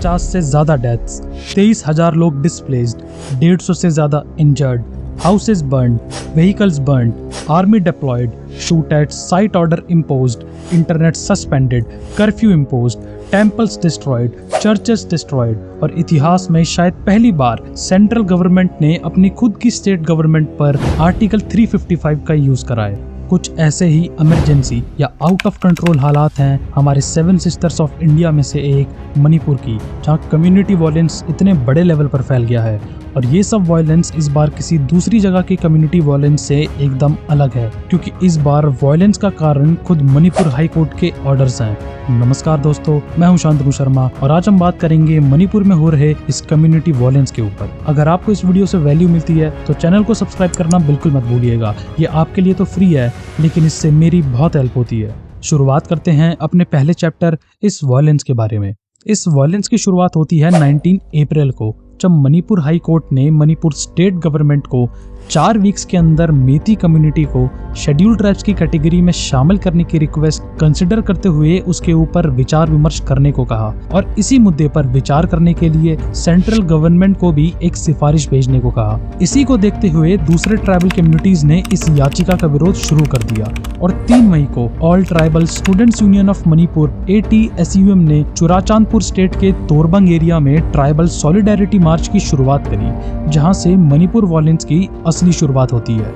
250 से ज्यादा डेथ्स, 23,000 लोग डिस्प्लेस्ड, 150 से ज्यादा injured, houses burned, vehicles burned, army deployed, shoot at sight order imposed, internet suspended, curfew imposed, temples destroyed, churches destroyed और इतिहास में शायद पहली बार सेंट्रल गवर्नमेंट ने अपनी खुद की स्टेट गवर्नमेंट पर आर्टिकल 355 का यूज कराया। कुछ ऐसे ही इमरजेंसी या आउट ऑफ कंट्रोल हालात हैं हमारे 7 सिस्टर्स ऑफ इंडिया में से एक मणिपुर की, जहां कम्युनिटी वायलेंस इतने बड़े लेवल पर फैल गया है और ये सब वायलेंस इस बार किसी दूसरी जगह की कम्युनिटी वायलेंस से एकदम अलग है, क्योंकि इस बार वायलेंस का कारण खुद मणिपुर हाई कोर्ट के ऑर्डर्स हैं। नमस्कार दोस्तों, मैं हूं शांतनु शर्मा और आज हम बात करेंगे मणिपुर में हो रहे इस कम्युनिटी वायलेंस के ऊपर। अगर आपको इस वीडियो से वैल्यू मिलती है तो चैनल को सब्सक्राइब करना बिल्कुल मत भूलिएगा। ये आपके लिए तो फ्री है, लेकिन इससे मेरी बहुत हेल्प होती है। शुरुआत करते हैं अपने पहले चैप्टर इस वायलेंस के बारे में। इस वायलेंस की शुरुआत होती है 19 अप्रैल को, जब मणिपुर हाई कोर्ट ने मणिपुर स्टेट गवर्नमेंट को 4 वीक्स के अंदर मेती कम्युनिटी को शेड्यूल्ड ट्राइब्स की कैटेगरी में शामिल करने की रिक्वेस्ट कंसिडर करते हुए उसके ऊपर विचार विमर्श करने को कहा और इसी मुद्दे पर विचार करने के लिए सेंट्रल गवर्नमेंट को भी एक सिफारिश भेजने को कहा। इसी को देखते हुए दूसरे ट्राइबल कम्युनिटीज ने इस याचिका का विरोध शुरू कर दिया और 3 मई को all tribal students union of Manipur ATSUM ने चुराचांदपुर स्टेट के तोरबंग एरिया में ट्राइबल सॉलिडेरिटी मार्च की शुरुआत करी, जहां से मणिपुर वायलेंस की असली शुरुआत होती है।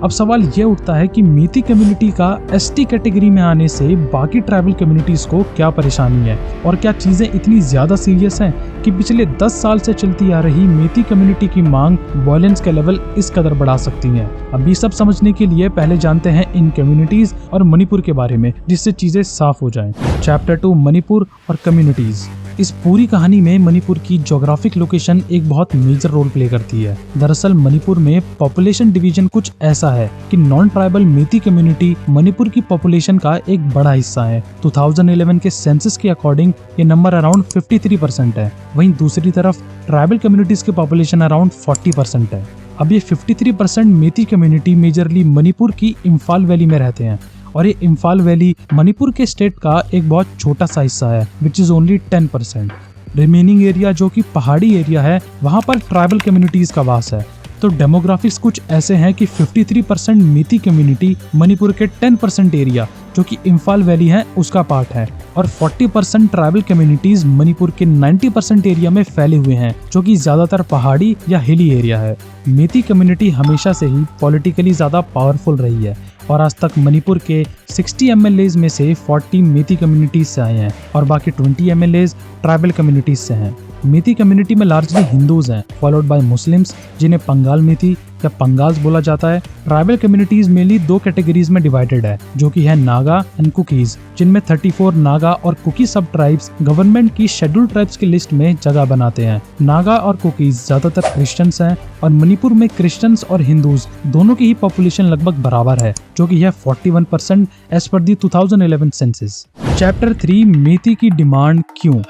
अब सवाल यह उठता है कि मेती कम्युनिटी का ST कैटेगरी में आने से बाकी ट्राइबल कम्युनिटीज को क्या परेशानी है और क्या चीजें इतनी ज्यादा सीरियस हैं कि पिछले 10 साल से चलती आ रही मेती कम्युनिटी की मांग वायलेंस का लेवल इस कदर बढ़ा सकती है। अब ये सब समझने के लिए पहले जानते हैं इन कम्युनिटीज और मणिपुर के बारे में, जिससे चीजें साफ हो जाएं। चैप्टर 2 मणिपुर और कम्युनिटीज। इस पूरी कहानी में मणिपुर की ज्योग्राफिक लोकेशन एक बहुत मेजर रोल प्ले करती है। दरअसल मणिपुर में पॉपुलेशन डिवीजन कुछ ऐसा है कि नॉन ट्राइबल मेती कम्युनिटी मणिपुर की पॉपुलेशन का एक बड़ा हिस्सा है। 2011 के सेंसस के अकॉर्डिंग ये नंबर अराउंड 53% है। वहीं दूसरी तरफ ट्राइबल कम्युनिटीज की पॉपुलेशन अराउंड 40% है। अब ये 53% मेती कम्युनिटी मेजरली मणिपुर की इम्फाल वैली में रहते हैं और ये इम्फाल वैली मणिपुर के स्टेट का एक बहुत छोटा सा हिस्सा है, which is only 10%। Remaining area जो कि पहाड़ी एरिया है, वहाँ पर ट्राइबल कम्युनिटीज का वास है। तो डेमोग्राफिक्स कुछ ऐसे हैं कि 53% मेती कम्युनिटी मणिपुर के 10% एरिया जो कि इम्फाल वैली है उसका पार्ट है और 40% ट्राइबल कम्युनिटीज मणिपुर के 90% एरिया में फैले हुए हैं, जो कि ज्यादातर पहाड़ी या हिली एरिया है। मेती कम्युनिटी हमेशा से ही पॉलिटिकली ज्यादा पावरफुल रही है और आज तक मणिपुर के 60 MLAs में से 40 मेती कम्युनिटीज से आए हैं और बाकी 20 MLAs ट्राइबल कम्युनिटीज से हैं। मेती कम्युनिटी में लार्जली हिंदूज हैं, फॉलोड बाय मुस्लिम्स जिन्हें पंगाल मेती या पंगाल्स बोला जाता है। ट्राइबल कम्युनिटीज मेनली 2 कैटेगरीज में डिवाइडेड है, जो कि है नागा एंड कुकीज, जिनमें 34 नागा और कुकी सब ट्राइब्स गवर्नमेंट की शेड्यूल्ड ट्राइब्स की लिस्ट में जगह बनाते हैं। नागा और कुकीज ज्यादातर क्रिश्चियंस हैं और मणिपुर में क्रिश्चियंस और हिंदूज दोनों की ही पॉपुलेशन लगभग बराबर है, जो कि है 41% एज पर दी 2011 सेंसस। चैप्टर 3 मेती की डिमांड क्यों।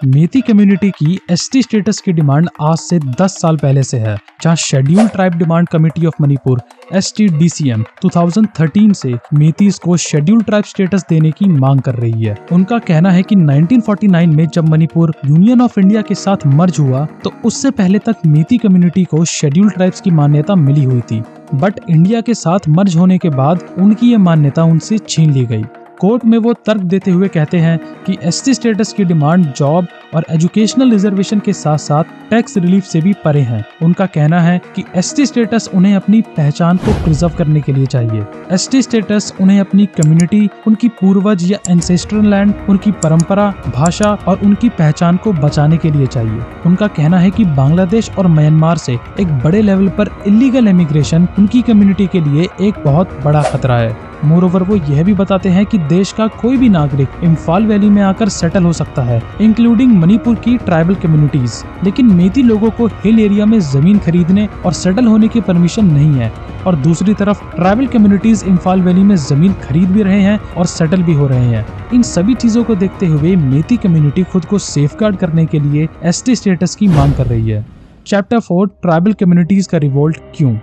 मेती कम्युनिटी की ST स्टेटस की डिमांड आज से 10 साल पहले से है, जहां scheduled tribe demand committee of Manipur STDCM 2013 से मेतीज को शेड्यूल्ड ट्राइब स्टेटस देने की मांग कर रही है। उनका कहना है कि 1949 में जब मणिपुर यूनियन ऑफ इंडिया के साथ मर्ज हुआ तो उससे पहले तक मेती कम्युनिटी को शेड्यूल्ड ट्राइब्स की मान्यता मिली हुई थी, बट इंडिया के साथ मर्ज होने के बाद उनकी ये मान्यता उनसे छीन ली गई। कोर्ट में वो तर्क देते हुए कहते हैं कि ST स्टेटस की डिमांड जॉब और एजुकेशनल रिजर्वेशन के साथ साथ टैक्स रिलीफ से भी परे है। उनका कहना है कि ST स्टेटस उन्हें अपनी पहचान को प्रिजर्व करने के लिए चाहिए। ST स्टेटस उन्हें अपनी कम्युनिटी, उनकी पूर्वज या एंसेस्ट्रल लैंड, उनकी परंपरा, भाषा और उनकी पहचान को बचाने के लिए चाहिए। उनका कहना है कि बांग्लादेश और म्यांमार से एक बड़े लेवल पर इलीगल इमिग्रेशन उनकी कम्युनिटी के लिए एक बहुत बड़ा खतरा है। मोरोवर वो यह भी बताते हैं कि देश का कोई भी नागरिक इम्फाल वैली में आकर सेटल हो सकता है, इंक्लूडिंग मणिपुर की ट्राइबल कम्युनिटीज, लेकिन मेती लोगों को हिल एरिया में जमीन खरीदने और सेटल होने की परमिशन नहीं है। और दूसरी तरफ ट्राइबल कम्युनिटीज इम्फाल वैली में जमीन खरीद भी रहे हैं और सेटल भी हो रहे हैं। इन सभी चीजों को देखते हुए मेती कम्युनिटी खुद को सेफगार्ड करने के लिए ST स्टेटस की मांग कर रही है। चैप्टर 4 ट्राइबल कम्युनिटीज का रिवोल्ट क्यों।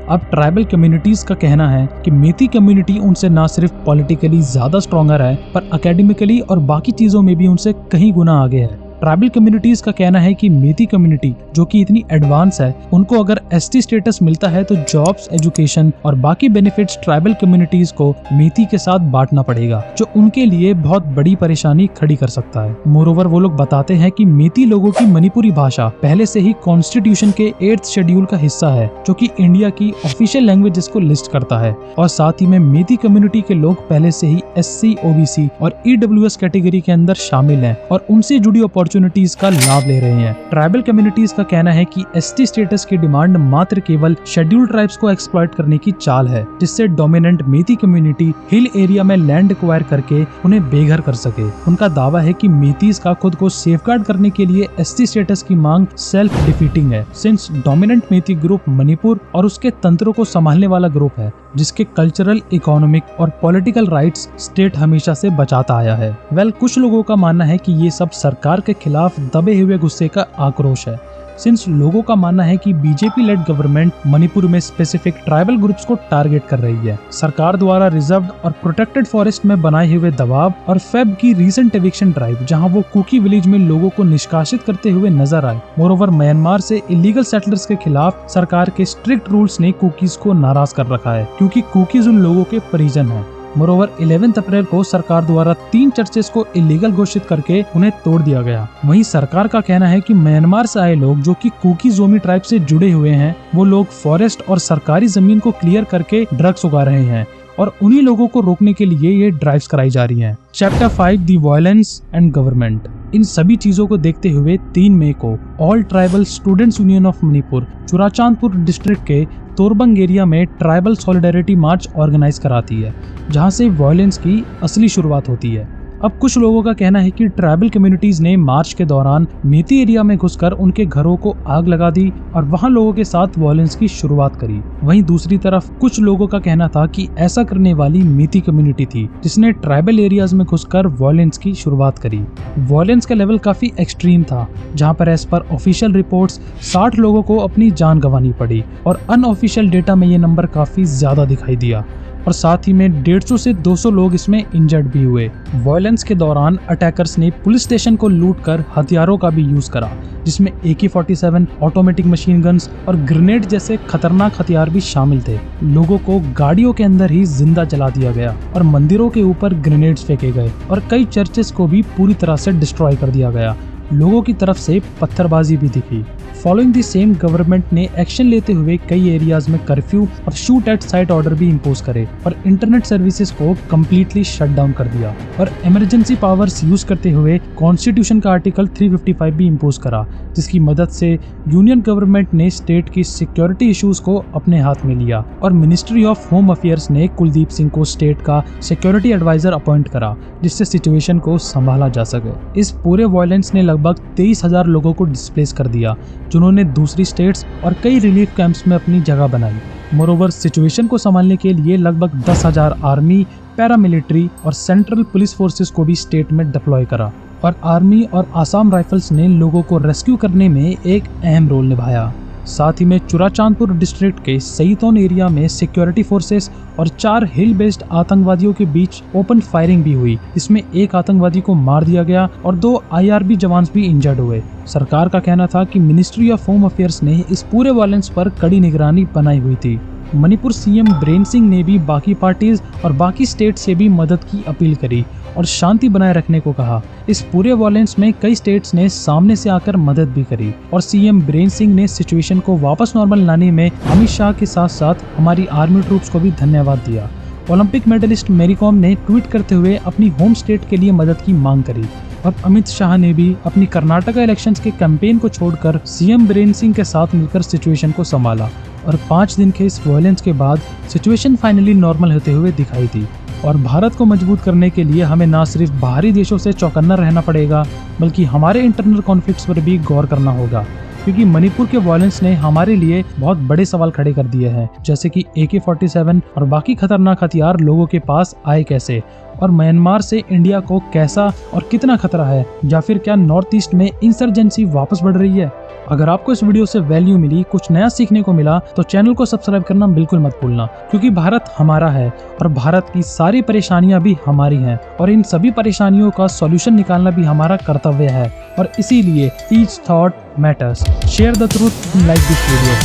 अब ट्राइबल कम्युनिटीज का कहना है कि मेती कम्युनिटी उनसे ना सिर्फ पॉलिटिकली ज्यादा स्ट्रॉन्गर है, पर एकेडमिकली और बाकी चीजों में भी उनसे कहीं गुना आगे है। ट्राइबल कम्युनिटीज का कहना है कि मेती कम्युनिटी जो कि इतनी एडवांस है, उनको अगर एसटी स्टेटस मिलता है तो जॉब्स, एजुकेशन और बाकी बेनिफिट्स ट्राइबल कम्युनिटीज को मेती के साथ बांटना पड़ेगा, जो उनके लिए बहुत बड़ी परेशानी खड़ी कर सकता है। मोरोवर वो लोग बताते हैं कि मेती लोगों की मणिपुरी भाषा पहले से ही कॉन्स्टिट्यूशन के 8th शेड्यूल का हिस्सा है, जो कि इंडिया की ऑफिशियल लैंग्वेजेस को लिस्ट करता है। और साथ ही में मेती कम्युनिटी के लोग पहले से ही SC, OBC और EWS कैटेगरी के अंदर शामिल हैं और उनसे जुड़ी अपॉर्चुनिटीज का लाभ ले रहे हैं। ट्राइबल कम्युनिटीज का कहना है कि ST स्टेटस की डिमांड मात्र केवल शेड्यूल्ड ट्राइब्स को एक्सप्लॉइट करने की चाल है, जिससे डोमिनेंट मेती कम्युनिटी हिल एरिया में लैंड एक्वायर करके उन्हें बेघर कर सके। उनका दावा है कि मेतीज का खुद को सेफगार्ड करने के लिए ST स्टेटस की मांग सेल्फ डिफीटिंग है, सिंस डोमिनेंट मेती ग्रुप मणिपुर और उसके तंत्रों को संभालने वाला ग्रुप है, जिसके कल्चरल, इकोनॉमिक और पॉलिटिकल राइट्स स्टेट हमेशा से बचाता आया है। कुछ लोगों का मानना है कि ये सब सरकार के खिलाफ दबे हुए गुस्से का आक्रोश है, सिंस लोगों का मानना है कि बीजेपी लेड गवर्नमेंट मणिपुर में स्पेसिफिक ट्राइबल ग्रुप्स को टारगेट कर रही है। सरकार द्वारा रिजर्व्ड और प्रोटेक्टेड फॉरेस्ट में बनाए हुए दबाव और फेब की रीसेंट एविक्शन ड्राइव, जहां वो कुकी विलेज में लोगों को निष्कासित करते हुए नजर आए। मोरोवर म्यांमार से इलीगल सेटलर्स के खिलाफ सरकार के स्ट्रिक्ट रूल्स ने कुकीज को नाराज कर रखा है, क्योंकि कुकीज उन लोगों के परिजन हैं। मोरोवर 11 अप्रैल को सरकार द्वारा 3 चर्चेस को इलीगल घोषित करके उन्हें तोड़ दिया गया। वहीं सरकार का कहना है कि म्यांमार से आए लोग जो कि कुकी जोमी ट्राइब से जुड़े हुए हैं, वो लोग फॉरेस्ट और सरकारी जमीन को क्लियर करके ड्रग्स उगा रहे हैं और उन्हीं लोगों को रोकने के लिए ये ड्राइव्स कराई जा रही हैं। Chapter 5 the violence and government. इन सभी चीजों को देखते हुए 3 मई को all tribal students union of Manipur Churachandpur district के तोरबंग एरिया में ट्राइबल सॉलिडेरिटी मार्च ऑर्गेनाइज कराती है, जहां से वायलेंस की असली शुरुआत होती है। अब कुछ लोगों का कहना है कि ट्राइबल कम्युनिटीज ने मार्च के दौरान मेती एरिया में घुसकर उनके घरों को आग लगा दी और वहां लोगों के साथ वायलेंस की शुरुआत करी। वहीं दूसरी तरफ कुछ लोगों का कहना था कि ऐसा करने वाली मेती कम्युनिटी थी, जिसने ट्राइबल एरियाज में घुसकर वायलेंस की शुरुआत करी। वायलेंस का लेवल काफी एक्सट्रीम था, जहां पर एज पर ऑफिशियल रिपोर्ट्स 60 लोगों को अपनी जान गंवानी पड़ी और अनऑफिशियल डेटा में ये नंबर काफी ज्यादा दिखाई दिया और साथ ही में 150 से 200 लोग इसमें इंजर्ड भी हुए। वायलेंस के दौरान अटैकर्स ने पुलिस स्टेशन को लूटकर हथियारों का भी यूज करा, जिसमें AK-47, ऑटोमेटिक मशीन गन्स और ग्रेनेड जैसे खतरनाक हथियार भी शामिल थे। लोगों को गाड़ियों के अंदर ही जिंदा जला दिया गया और मंदिरों के ऊपर ग्रेनेड्स फेंके गए और कई चर्चेस को भी पूरी तरह से डिस्ट्रॉय कर दिया गया। लोगों की तरफ से पत्थरबाजी भी दिखी। फॉलोइंग द सेम गवर्नमेंट ने एक्शन लेते हुए कई एरियाज में कर्फ्यू और शूट एट साइट ऑर्डर भी इम्पोज करे और इंटरनेट सर्विसेज को कम्प्लीटली शट डाउन कर दिया और इमरजेंसी पावर्स यूज करते हुए कॉन्स्टिट्यूशन का आर्टिकल 355 भी इम्पोज करा, जिसकी मदद से यूनियन गवर्नमेंट ने स्टेट की सिक्योरिटी इश्यूज को अपने हाथ में लिया और मिनिस्ट्री ऑफ होम अफेयर्स ने कुलदीप सिंह को स्टेट का सिक्योरिटी एडवाइजर अपॉइंट करा, जिससे सिचुएशन को संभाला जा सके। इस पूरे वायलेंस ने लगभग 23,000 लोगों को डिस्प्लेस कर दिया, जिन्होंने दूसरी स्टेट्स और कई रिलीफ कैंप्स में अपनी जगह बनाई। मोरोवर सिचुएशन को संभालने के लिए लगभग 10,000 आर्मी, पैरामिलिट्री और सेंट्रल पुलिस फोर्सेस को भी स्टेट में डिप्लॉय करा और आर्मी और आसाम राइफल्स ने लोगों को रेस्क्यू करने में एक अहम रोल निभाया। साथ ही में चुराचांदपुर डिस्ट्रिक्ट के सईतौन एरिया में सिक्योरिटी फोर्सेस और 4 हिल बेस्ड आतंकवादियों के बीच ओपन फायरिंग भी हुई, इसमें एक आतंकवादी को मार दिया गया और 2 IRB जवान भी इंजर्ड हुए। सरकार का कहना था कि मिनिस्ट्री ऑफ होम अफेयर्स ने इस पूरे वायलेंस पर कड़ी निगरानी बनाई हुई थी। मणिपुर CM बीरेन सिंह ने भी बाकी पार्टीज और बाकी स्टेट से भी मदद की अपील करी और शांति बनाए रखने को कहा। इस पूरे वायलेंस में कई स्टेट्स ने सामने से आकर मदद भी करी और CM बीरेन सिंह ने सिचुएशन को वापस नॉर्मल लाने में अमित शाह के साथ साथ हमारी आर्मी ट्रूप्स को भी धन्यवाद दिया। ओलंपिक मेडलिस्ट मैरी कॉम ने ट्वीट करते हुए अपनी होम स्टेट के लिए मदद की मांग करी और अमित शाह ने भी अपनी कर्नाटका इलेक्शंस के कैंपेन को छोड़कर CM बीरेन सिंह के साथ मिलकर सिचुएशन को संभाला और 5 दिन के इस वायलेंस के बाद सिचुएशन फाइनली नॉर्मल होते हुए दिखाई दी। और भारत को मजबूत करने के लिए हमें न सिर्फ बाहरी देशों से चौकन्ना रहना पड़ेगा, बल्कि हमारे इंटरनल कॉन्फ्लिक्ट्स पर भी गौर करना होगा, क्योंकि मणिपुर के वायलेंस ने हमारे लिए बहुत बड़े सवाल खड़े कर दिए हैं, जैसे कि AK-47 और बाकी खतरनाक हथियार लोगों के पास आए कैसे, और म्यांमार से इंडिया को कैसा और कितना खतरा है, या फिर क्या नॉर्थ ईस्ट में इंसर्जेंसी वापस बढ़ रही है। अगर आपको इस वीडियो से वैल्यू मिली, कुछ नया सीखने को मिला, तो चैनल को सब्सक्राइब करना बिल्कुल मत भूलना, क्योंकि भारत हमारा है और भारत की सारी परेशानियां भी हमारी हैं और इन सभी परेशानियों का सॉल्यूशन निकालना भी हमारा कर्तव्य है और इसीलिए each thought matters. Share the truth, like this video.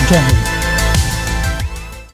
जय हिंद।